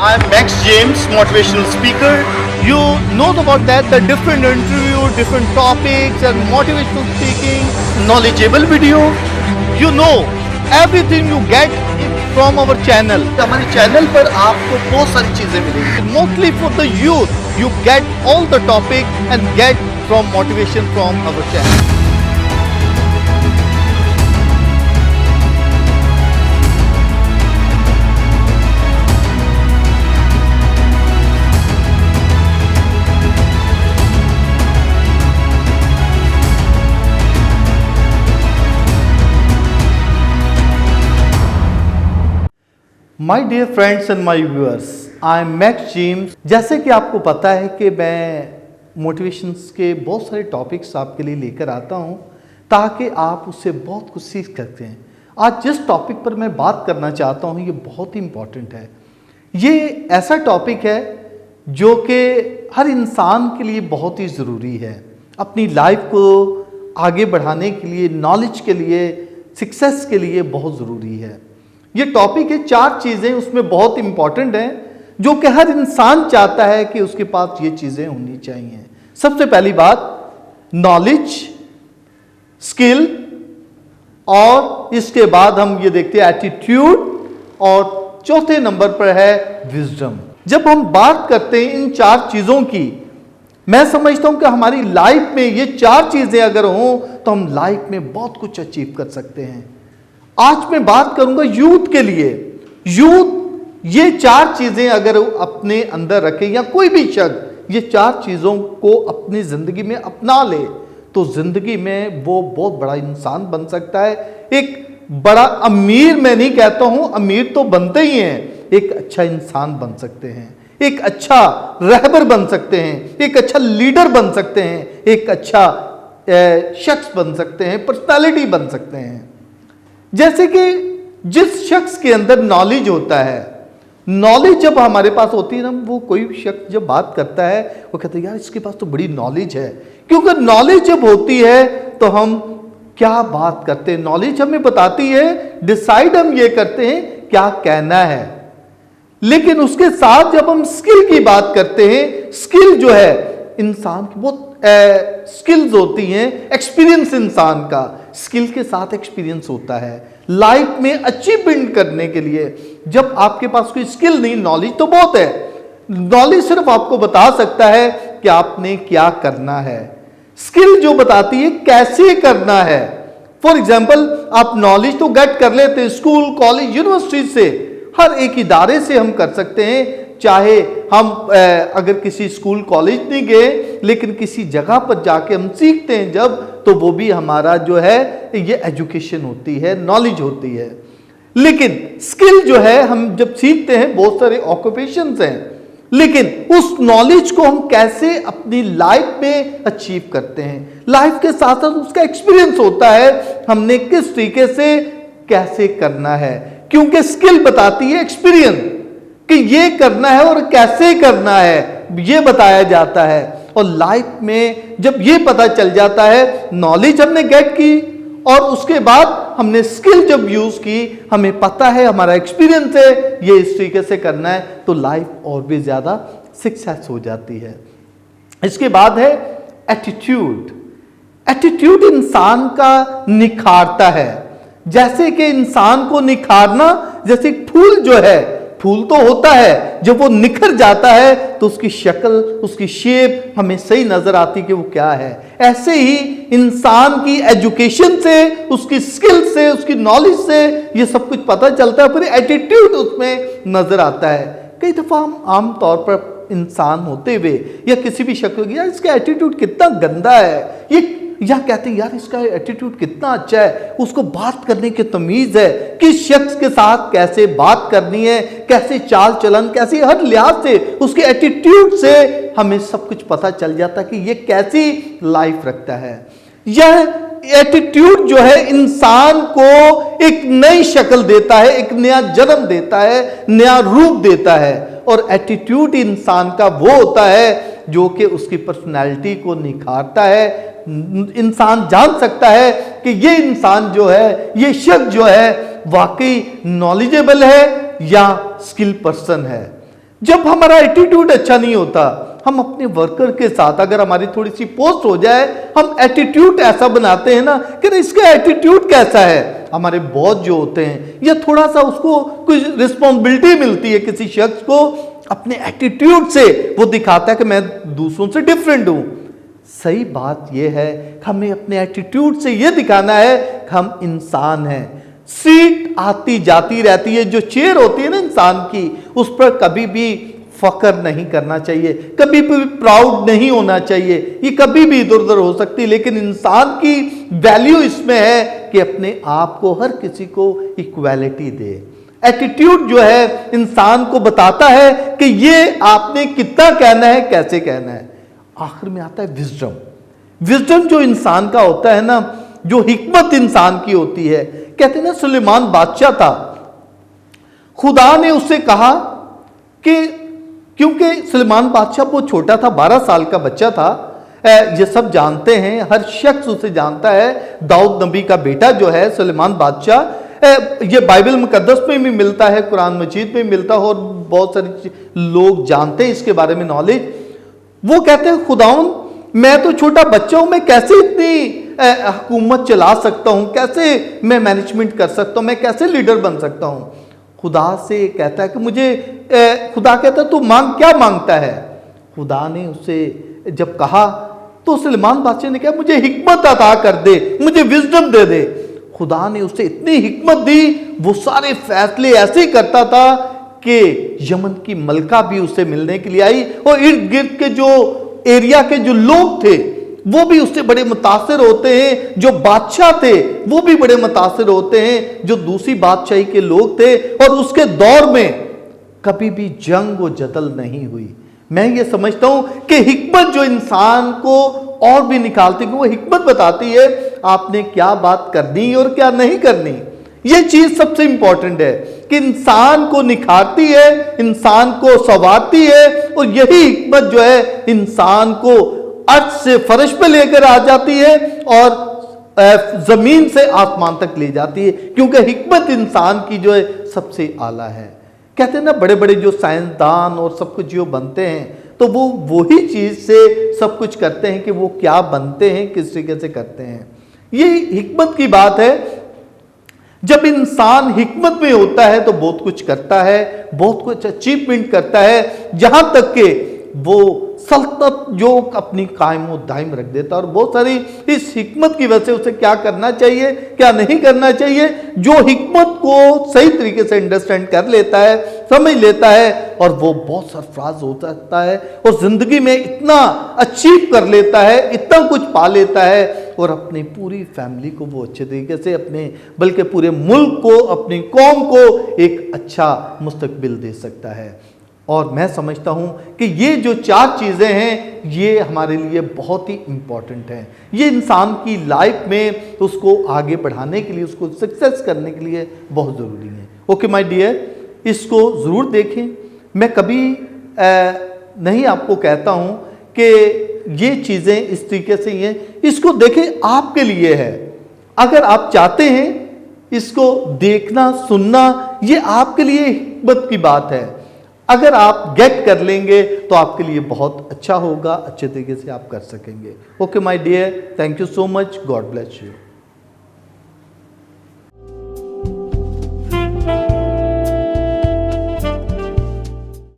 I'm Max James, motivational speaker. You know about that, the different interview, different topics and motivational speaking, knowledgeable video. You know everything you get from our channel. हमारे channel पर आपको बहुत सारी चीजें मिलेंगी. Mostly for the youth, you get all the topic and get from motivation from our channel. My dear friends and my viewers, I am Max James. जैसे कि आपको पता है कि मैं मोटिवेशंस के बहुत सारे टॉपिक्स आपके लिए लेकर आता हूं ताकि आप उससे बहुत कुछ सीख सकते हैं। आज जिस टॉपिक पर मैं बात करना चाहता हूं ये बहुत ही इम्पॉर्टेंट है। ये ऐसा टॉपिक है जो कि हर इंसान के लिए बहुत ही ज़रूरी है, अपनी लाइफ को आगे बढ़ाने के लिए, नॉलेज के लिए, सक्सेस के लिए बहुत ज़रूरी है। ये टॉपिक है 4 चीज़ें उसमें बहुत इंपॉर्टेंट हैं जो कि हर इंसान चाहता है कि उसके पास ये चीज़ें होनी चाहिए। सबसे पहली बात नॉलेज, स्किल, और इसके बाद हम ये देखते हैं एटीट्यूड, और चौथे नंबर पर है विजडम। जब हम बात करते हैं इन 4 चीज़ों की, मैं समझता हूं कि हमारी लाइफ में ये 4 चीज़ें अगर हों तो हम लाइफ में बहुत कुछ अचीव कर सकते हैं। आज मैं बात करूंगा यूथ के लिए। यूथ ये 4 चीजें अगर अपने अंदर रखे, या कोई भी शख्स ये 4 चीजों को अपनी जिंदगी में अपना ले तो जिंदगी में वो बहुत बड़ा इंसान बन सकता है। एक बड़ा अमीर, मैं नहीं कहता हूं, अमीर तो बनते ही हैं, एक अच्छा इंसान बन सकते हैं, एक अच्छा रहबर बन सकते हैं, एक अच्छा लीडर बन सकते हैं, एक अच्छा शख्स बन सकते हैं, पर्सनालिटी बन सकते हैं। जैसे कि जिस शख्स के अंदर नॉलेज होता है, नॉलेज जब हमारे पास होती है ना, वो कोई शख्स जब बात करता है वो कहते हैं यार इसके पास तो बड़ी नॉलेज है। क्योंकि नॉलेज जब होती है तो हम क्या बात करते हैं, नॉलेज हमें बताती है, डिसाइड हम ये करते हैं क्या कहना है। लेकिन उसके साथ जब हम स्किल की बात करते हैं, स्किल जो है इंसान की बहुत स्किल्स होती हैं, एक्सपीरियंस इंसान का, स्किल के साथ एक्सपीरियंस होता है लाइफ में अचीवमेंट करने के लिए। जब आपके पास कोई स्किल नहीं, नॉलेज तो बहुत है, नॉलेज सिर्फ आपको बता सकता है कि आपने क्या करना है, स्किल जो बताती है कैसे करना है। फॉर एग्जाम्पल आप नॉलेज तो गेट कर लेते हैं स्कूल, कॉलेज, यूनिवर्सिटी से, हर एक इदारे से हम कर सकते हैं। चाहे हम अगर किसी स्कूल कॉलेज नहीं गए लेकिन किसी जगह पर जाके हम सीखते हैं जब, तो वो भी हमारा जो है ये एजुकेशन होती है, नॉलेज होती है। लेकिन स्किल जो है हम जब सीखते हैं, बहुत सारे ऑक्यूपेशंस हैं, लेकिन उस नॉलेज को हम कैसे अपनी लाइफ में अचीव करते हैं, लाइफ के साथ साथ उसका एक्सपीरियंस होता है, हमने किस तरीके से कैसे करना है। क्योंकि स्किल बताती है एक्सपीरियंस कि ये करना है और कैसे करना है, ये बताया जाता है। और लाइफ में जब ये पता चल जाता है, नॉलेज हमने गेट की और उसके बाद हमने स्किल जब यूज की, हमें पता है, हमारा एक्सपीरियंस है, ये इस तरीके से करना है, तो लाइफ और भी ज्यादा सक्सेस हो जाती है। इसके बाद है एटीट्यूड। एटीट्यूड इंसान का निखारता है। जैसे कि इंसान को निखारना, जैसे फूल जो है, फूल तो होता है, जब वो निखर जाता है तो उसकी शक्ल, उसकी शेप हमें सही नजर आती कि वो क्या है। ऐसे ही इंसान की एजुकेशन से, उसकी स्किल से, उसकी नॉलेज से ये सब कुछ पता चलता है, फिर एटीट्यूड उसमें नजर आता है। कई दफा हम आम तौर पर इंसान होते हुए या किसी भी शख्स को यार इसका एटीट्यूड कितना गंदा है, ये या कहते हैं यार इसका एटीट्यूड कितना अच्छा है, उसको बात करने की तमीज है, किस शख्स के साथ कैसे बात करनी है, कैसे चाल चलन, कैसे हर लिहाज से उसके एटीट्यूड से हमें सब कुछ पता चल जाता है कि ये कैसी लाइफ रखता है। यह एटीट्यूड जो है इंसान को एक नई शक्ल देता है, एक नया जन्म देता है, नया रूप देता है। और एटीट्यूड इंसान का वो होता है जो कि उसकी पर्सनैलिटी को निखारता है। इंसान जान सकता है कि ये इंसान जो है, ये शख्स जो है वाकई नॉलेजेबल है या स्किल पर्सन है। जब हमारा एटीट्यूड अच्छा नहीं होता, हम अपने वर्कर के साथ अगर हमारी थोड़ी सी पोस्ट हो जाए, हम एटीट्यूड ऐसा बनाते हैं ना कि इसका एटीट्यूड कैसा है। हमारे बॉस जो होते हैं या थोड़ा सा उसको कुछ रिस्पॉन्सिबिलिटी मिलती है किसी शख्स को, अपने एटीट्यूड से वो दिखाता है कि मैं दूसरों से डिफरेंट हूं। सही बात यह है कि हमें अपने एटीट्यूड से यह दिखाना है कि हम इंसान हैं। सीट आती जाती रहती है, जो चेयर होती है ना इंसान की, उस पर कभी भी फक्र नहीं करना चाहिए, कभी भी प्राउड नहीं होना चाहिए। ये कभी भी इधर उधर हो सकती है, लेकिन इंसान की वैल्यू इसमें है कि अपने आप को हर किसी को इक्वालिटी दे। एटीट्यूड जो है इंसान को बताता है कि ये आपने कितना कहना है, कैसे कहना है। आखिर में आता है विजडम। विजडम जो इंसान का होता है ना, जो हिकमत इंसान की होती है। कहते हैं ना, सुलेमान बादशाह था, खुदा ने उससे कहा कि क्योंकि सुलेमान बादशाह बहुत छोटा था, 12 साल का बच्चा था, ये सब जानते हैं, हर शख्स उसे जानता है। दाऊद नबी का बेटा जो है सुलेमान बादशाह, ये बाइबल मुकद्दस में भी मिलता है, कुरान मजीद में मिलता है, और बहुत सारे लोग जानते हैं इसके बारे में नॉलेज। वो कहते हैं, खुदाउन मैं तो छोटा बच्चा हूं, मैं कैसे इतनी हुकूमत चला सकता हूं, कैसे मैं मैनेजमेंट कर सकता हूं, मैं कैसे लीडर बन सकता हूं। खुदा से कहता है कि मुझे खुदा कहता है तू मांग, क्या मांगता है। खुदा ने उससे जब कहा तो सुलेमान बादशाह ने कहा मुझे हिकमत अता कर दे, मुझे विजडम दे दे। खुदा ने उसे इतनी हिकमत दी, वो सारे फैसले ऐसे ही करता था कि यमन की मलका भी उससे मिलने के लिए आई, और इर्द गिर्द के जो एरिया के जो लोग थे वो भी उससे बड़े मुतासिर होते हैं। जो बादशाह थे वो भी बड़े मुतासिर होते हैं, जो दूसरी बादशाही के लोग थे। और उसके दौर में कभी भी जंग व जदल नहीं हुई। मैं ये समझता हूं कि हिकमत जो इंसान को और भी निकालती है, वो हिकमत बताती है आपने क्या बात करनी और क्या नहीं करनी। ये चीज सबसे इंपॉर्टेंट है कि इंसान को निखारती है, इंसान को संवारती है, और यही हिकमत जो है इंसान को अर्श से फर्श पे लेकर आ जाती है और जमीन से आसमान तक ले जाती है, क्योंकि हिकमत इंसान की जो है सबसे आला है। कहते हैं ना, बड़े बड़े जो साइंसदान और सब कुछ जो बनते हैं, तो वो वही चीज से सब कुछ करते हैं कि वो क्या बनते हैं, किस तरीके से करते हैं। ये हिकमत की बात है। जब इंसान हिकमत में होता है तो बहुत कुछ करता है, बहुत कुछ अचीवमेंट करता है, जहां तक के वो सल्तनत जो अपनी कायम व दायम रख देता है। और बहुत सारी इस हिकमत की वजह से उसे क्या करना चाहिए, क्या नहीं करना चाहिए, जो हिकमत को सही तरीके से अंडरस्टैंड कर लेता है, समझ लेता है, और वो बहुत सरफराज हो सकता है और जिंदगी में इतना अचीव कर लेता है, इतना कुछ पा लेता है, और अपनी पूरी फैमिली को वो अच्छे तरीके से, अपने बल्कि पूरे मुल्क को, अपनी कौम को एक अच्छा मुस्तकबिल दे सकता है। और मैं समझता हूं कि ये जो 4 चीज़ें हैं, ये हमारे लिए बहुत ही इंपॉर्टेंट हैं। ये इंसान की लाइफ में उसको आगे बढ़ाने के लिए, उसको सक्सेस करने के लिए बहुत ज़रूरी है। ओके माय डियर, इसको ज़रूर देखें। मैं कभी नहीं आपको कहता हूं कि ये चीज़ें इस तरीके से ही हैं, इसको देखें, आपके लिए है। अगर आप चाहते हैं इसको देखना, सुनना, ये आपके लिए हिकमत की बात है। अगर आप गेट कर लेंगे तो आपके लिए बहुत अच्छा होगा, अच्छे तरीके से आप कर सकेंगे। Okay my dear, thank you so much, God bless you.